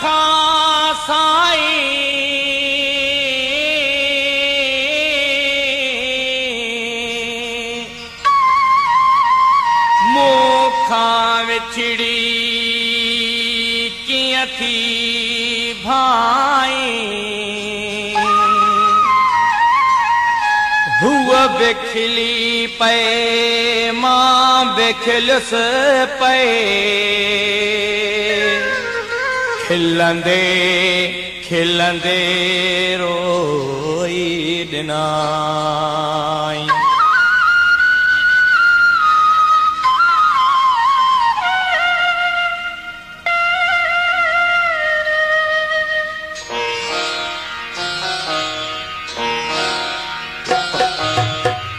खां साईं मूंखां विछड़ी कीअं थी भाई हुआ बिखली पे मां बिखलुस पे खिलंदे खिलंदे रोई दिनाई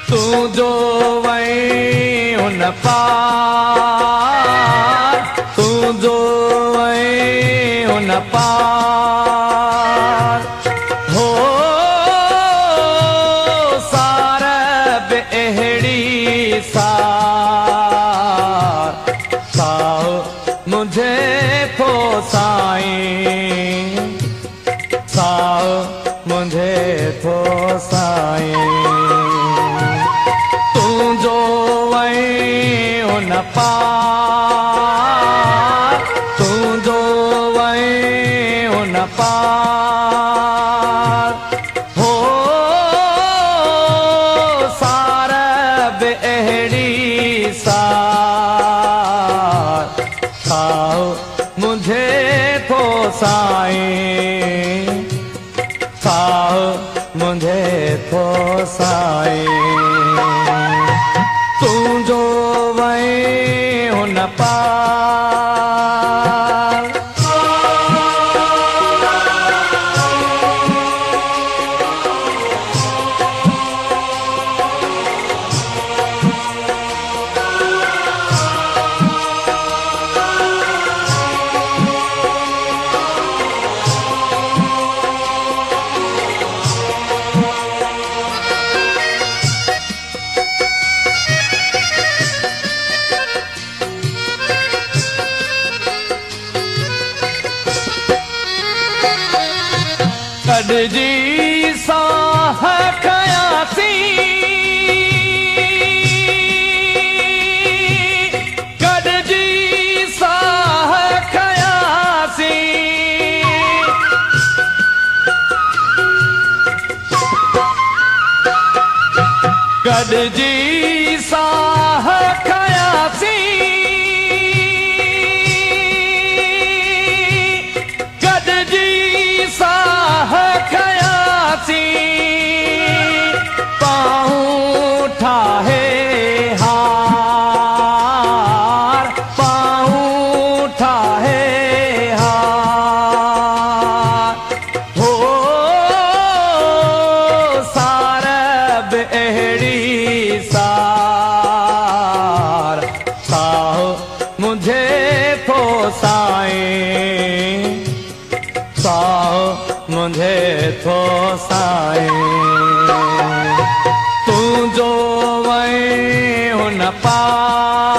तू जो वई उन पार तू जो वई उन पार हो सार बेहड़ी सार साओ मुझे थो साईं साओ मुझे थो साईं पार तू जो वई उन पार हो सार बेहड़ी सार साओ मुझे थो साईं साओ मुझे थो साईं तू जो वई उन पार कॾजी साह खयासी कॾजी साह खयासी कॾजी साह खयासी कॾजी साह खयासी पाऊं ठाहे हार पाऊं ठाहे हार हो सार बेहड़ी सार साओ मुझे थो साईं साओ मुझे थो साईं तू जो वई उन पार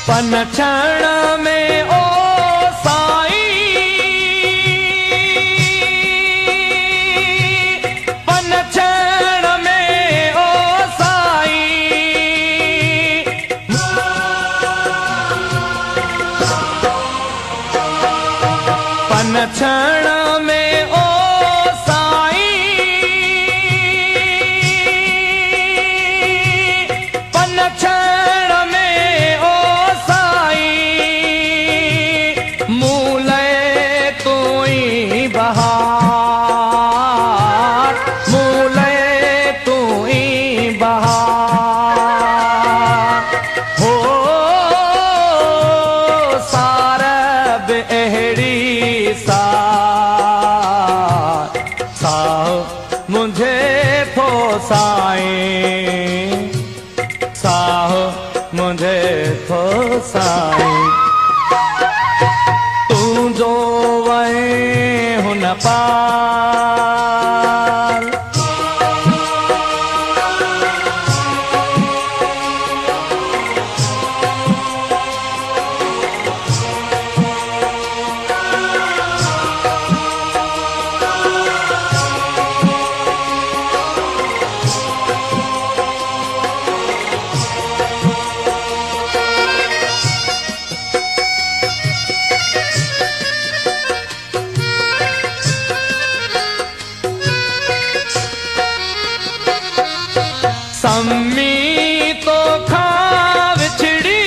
पन क्षण में ओ साईं पन क्षण में ओ साईं पन क्षण में ओ साईं पन क्षण में ओ बहार मूले तू ही बहार हो पार सम्मी तो खा विछड़ी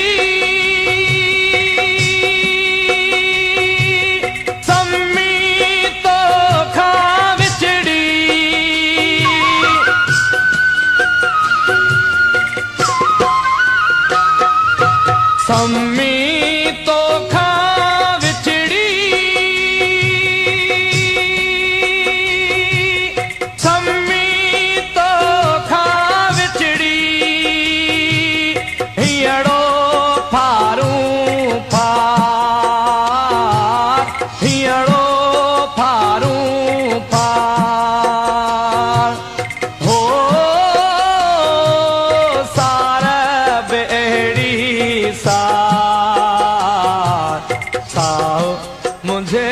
सम्मी तो खा विछड़ी सम्मी तो खा विछड़ी सम्मी तो खा हियड़ो फारूं फार हियड़ो फारूं फार हो सार बेड़ी सार साओ मुझे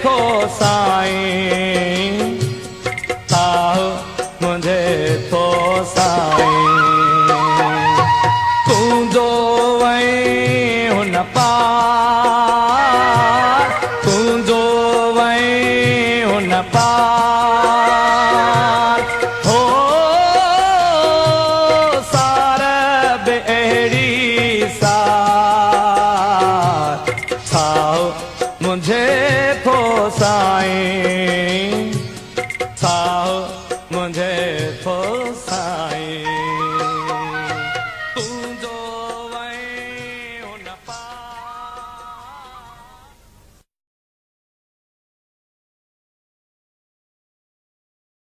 थो साईं साओ मुझे थो साईं तूं जो वई हुन पार तूं जो वई हुन पार हो सार बेड़ी सार साओ मुझे थो साईं साओ मुझे थो